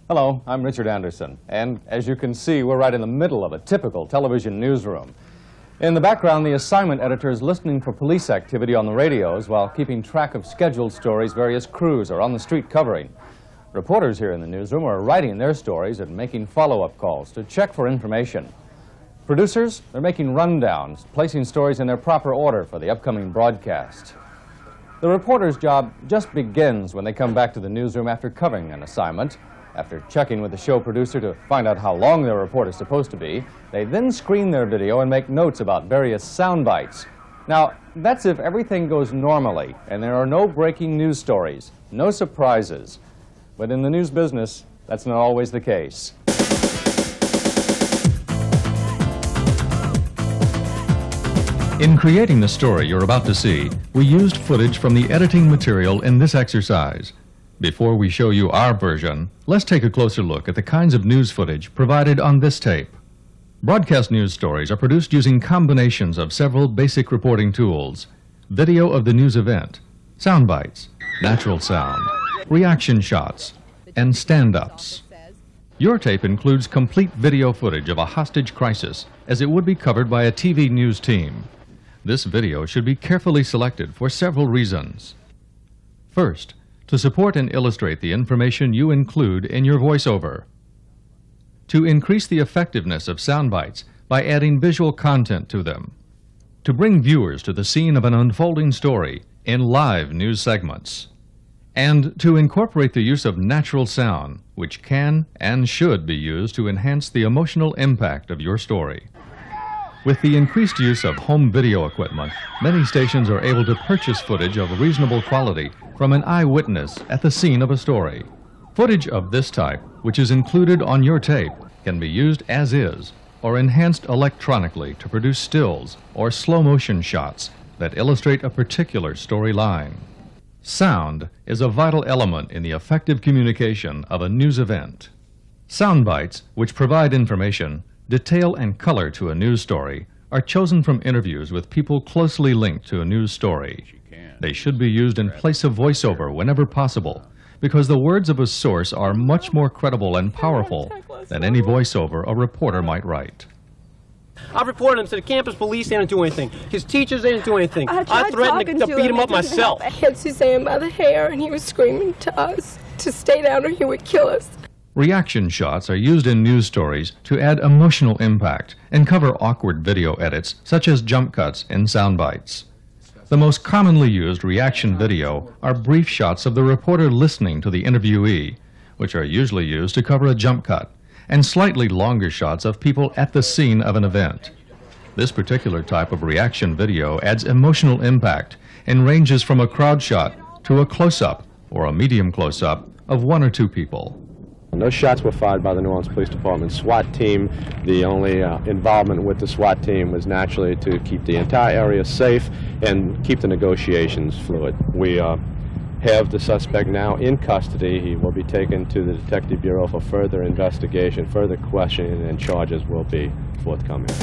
Hello, I'm Richard Anderson, and as you can see, we're right in the middle of a typical television newsroom. In the background, the assignment editor is listening for police activity on the radios while keeping track of scheduled stories various crews are on the street covering. Reporters here in the newsroom are writing their stories and making follow-up calls to check for information. Producers, they're making rundowns, placing stories in their proper order for the upcoming broadcast. The reporter's job just begins when they come back to the newsroom after covering an assignment. After checking with the show producer to find out how long their report is supposed to be, they then screen their video and make notes about various sound bites. Now, that's if everything goes normally and there are no breaking news stories, no surprises. But in the news business, that's not always the case. In creating the story you're about to see, we used footage from the editing material in this exercise. Before we show you our version, let's take a closer look at the kinds of news footage provided on this tape. Broadcast news stories are produced using combinations of several basic reporting tools: video of the news event, sound bites, natural sound, reaction shots, and stand-ups. Your tape includes complete video footage of a hostage crisis, as it would be covered by a TV news team. This video should be carefully selected for several reasons. First, to support and illustrate the information you include in your voiceover. To increase the effectiveness of sound bites by adding visual content to them. To bring viewers to the scene of an unfolding story in live news segments. And to incorporate the use of natural sound, which can and should be used to enhance the emotional impact of your story. With the increased use of home video equipment, many stations are able to purchase footage of reasonable quality from an eyewitness at the scene of a story. Footage of this type, which is included on your tape, can be used as is or enhanced electronically to produce stills or slow-motion shots that illustrate a particular storyline. Sound is a vital element in the effective communication of a news event. Sound bites, which provide information, detail and color to a news story, are chosen from interviews with people closely linked to a news story. They should be used in place of voiceover whenever possible, because the words of a source are much more credible and powerful than any voiceover a reporter might write. I reported him to the campus police. They didn't do anything. His teachers, they didn't do anything. I threatened to beat him up myself. I had Suzanne by the hair, and he was screaming to us to stay down or he would kill us. Reaction shots are used in news stories to add emotional impact and cover awkward video edits, such as jump cuts and sound bites. The most commonly used reaction video are brief shots of the reporter listening to the interviewee, which are usually used to cover a jump cut, and slightly longer shots of people at the scene of an event. This particular type of reaction video adds emotional impact and ranges from a crowd shot to a close-up or a medium close-up of one or two people. No shots were fired by the New Orleans Police Department SWAT team. The only involvement with the SWAT team was naturally to keep the entire area safe and keep the negotiations fluid. We have the suspect now in custody. He will be taken to the Detective Bureau for further investigation, further questioning, and charges will be forthcoming.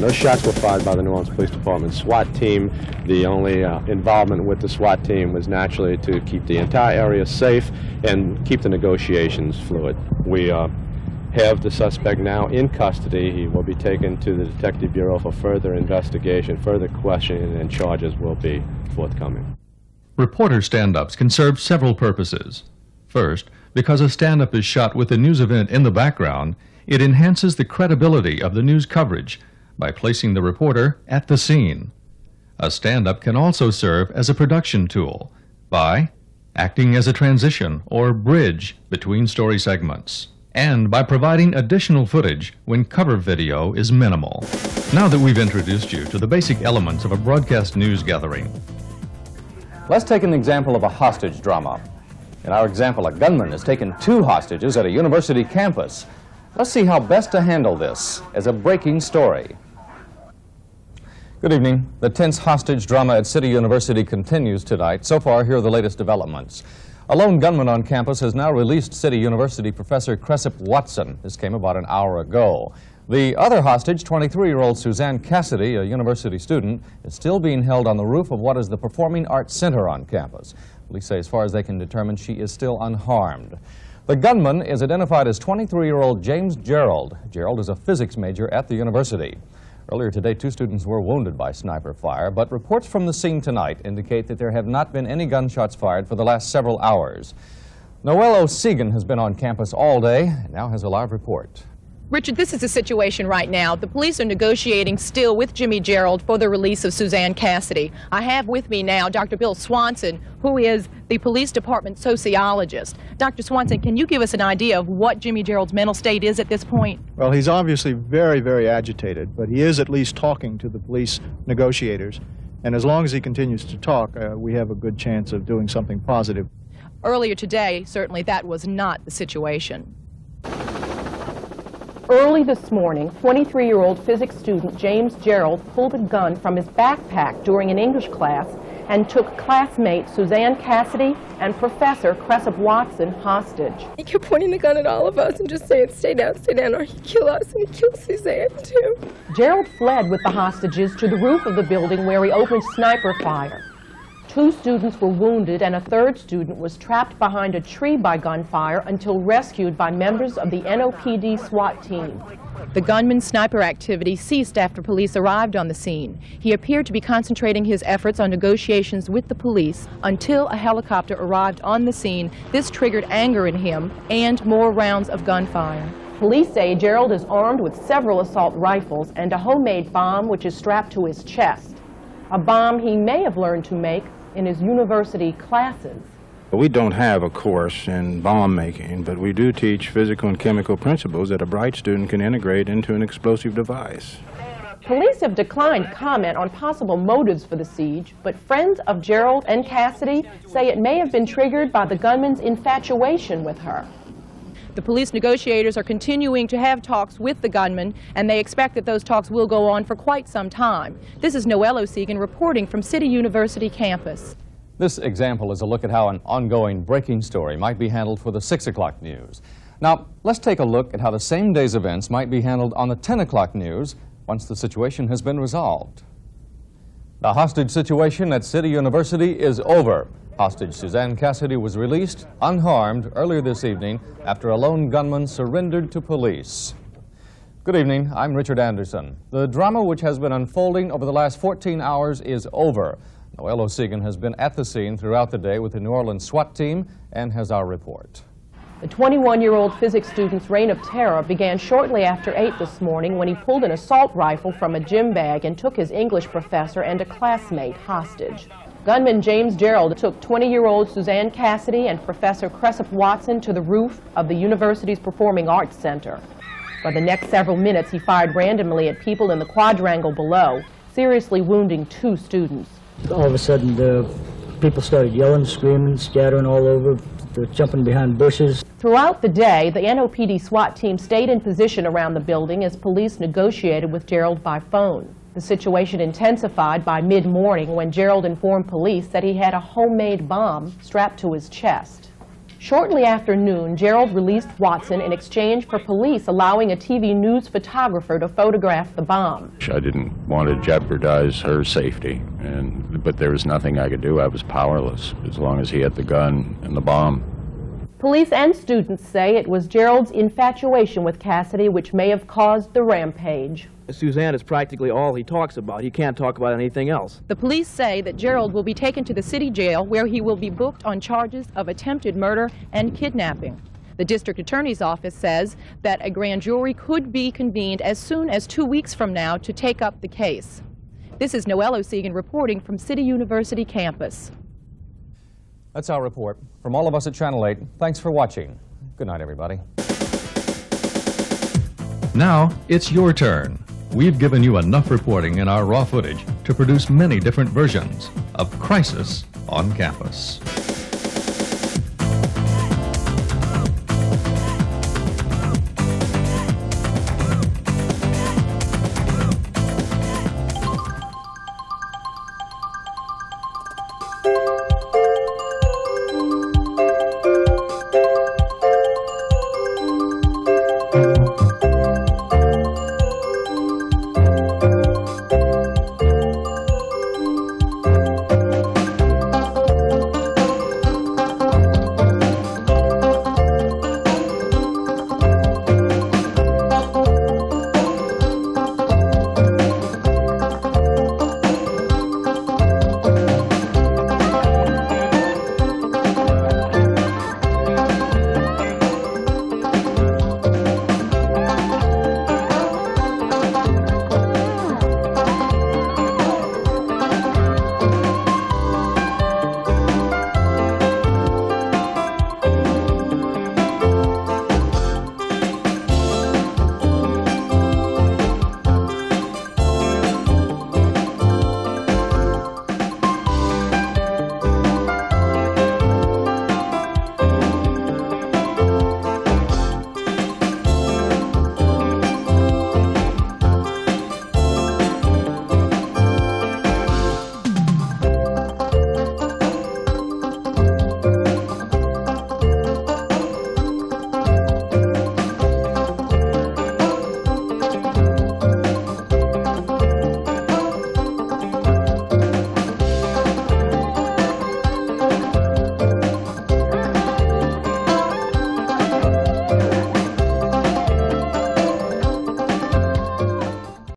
No shots were fired by the New Orleans Police Department SWAT team. The only involvement with the SWAT team was naturally to keep the entire area safe and keep the negotiations fluid. We have the suspect now in custody. He will be taken to the Detective Bureau for further investigation, further questioning, and charges will be forthcoming. Reporter stand-ups can serve several purposes. First, because a stand-up is shot with the news event in the background, it enhances the credibility of the news coverage by placing the reporter at the scene. A stand-up can also serve as a production tool by acting as a transition or bridge between story segments, and by providing additional footage when cover video is minimal. Now that we've introduced you to the basic elements of a broadcast news gathering, Let's take an example of a hostage drama. In our example, a gunman has taken 2 hostages at a university campus. Let's see how best to handle this as a breaking story. Good evening. The tense hostage drama at City University continues tonight. So far, here are the latest developments. A lone gunman on campus has now released City University professor Cressip Watson. This came about an hour ago. The other hostage, 23-year-old Suzanne Cassidy, a university student, is still being held on the roof of what is the Performing Arts Center on campus. Police say as far as they can determine, she is still unharmed. The gunman is identified as 23-year-old James Gerald. Gerald is a physics major at the university. Earlier today, 2 students were wounded by sniper fire, but reports from the scene tonight indicate that there have not been any gunshots fired for the last several hours. Noelle O'Segan has been on campus all day and now has a live report. Richard, this is the situation right now. The police are negotiating still with Jimmy Gerald for the release of Suzanne Cassidy. I have with me now Dr. Bill Swanson, who is the police department sociologist. Dr. Swanson, can you give us an idea of what Jimmy Gerald's mental state is at this point? Well, he's obviously very, very agitated, but he is at least talking to the police negotiators. And as long as he continues to talk, we have a good chance of doing something positive. Earlier today, certainly that was not the situation. Early this morning, 23-year-old physics student James Gerald pulled a gun from his backpack during an English class and took classmate Suzanne Cassidy and Professor Cressip Watson hostage. He kept pointing the gun at all of us and just saying, stay down, or he'd kill us, and he'd kill Suzanne, too. Gerald fled with the hostages to the roof of the building where he opened sniper fire. 2 students were wounded and a 3rd student was trapped behind a tree by gunfire until rescued by members of the NOPD SWAT team. The gunman's sniper activity ceased after police arrived on the scene. He appeared to be concentrating his efforts on negotiations with the police until a helicopter arrived on the scene. This triggered anger in him and more rounds of gunfire. Police say Gerald is armed with several assault rifles and a homemade bomb which is strapped to his chest. A bomb he may have learned to make in his university classes. We don't have a course in bomb making, but we do teach physical and chemical principles that a bright student can integrate into an explosive device. Police have declined comment on possible motives for the siege, but friends of Gerald and Cassidy say it may have been triggered by the gunman's infatuation with her. The police negotiators are continuing to have talks with the gunman, and they expect that those talks will go on for quite some time. This is Noelle O'Segan reporting from City University campus. This example is a look at how an ongoing breaking story might be handled for the 6 o'clock news. Now, let's take a look at how the same day's events might be handled on the 10 o'clock news once the situation has been resolved. The hostage situation at City University is over. Hostage Suzanne Cassidy was released unharmed earlier this evening after a lone gunman surrendered to police. Good evening, I'm Richard Anderson. The drama which has been unfolding over the last 14 hours is over. Noelle O'Segan has been at the scene throughout the day with the New Orleans SWAT team and has our report. The 21-year-old physics student's reign of terror began shortly after 8 this morning when he pulled an assault rifle from a gym bag and took his English professor and a classmate hostage. Gunman James Gerald took 20-year-old Suzanne Cassidy and Professor Cressip Watson to the roof of the university's Performing Arts Center. For the next several minutes, he fired randomly at people in the quadrangle below, seriously wounding 2 students. All of a sudden, the people started yelling, screaming, scattering all over, jumping behind bushes. Throughout the day, the NOPD SWAT team stayed in position around the building as police negotiated with Gerald by phone. The situation intensified by mid-morning when Gerald informed police that he had a homemade bomb strapped to his chest. Shortly after noon, Gerald released Watson in exchange for police allowing a TV news photographer to photograph the bomb. I didn't want to jeopardize her safety, but there was nothing I could do. I was powerless as long as he had the gun and the bomb. Police and students say it was Gerald's infatuation with Cassidy which may have caused the rampage. Suzanne is practically all he talks about. He can't talk about anything else. The police say that Gerald will be taken to the city jail where he will be booked on charges of attempted murder and kidnapping. The district attorney's office says that a grand jury could be convened as soon as 2 weeks from now to take up the case. This is Noelle O'Segan reporting from City University campus. That's our report. From all of us at Channel 8, thanks for watching. Good night, everybody. Now, it's your turn. We've given you enough reporting in our raw footage to produce many different versions of Crisis on Campus.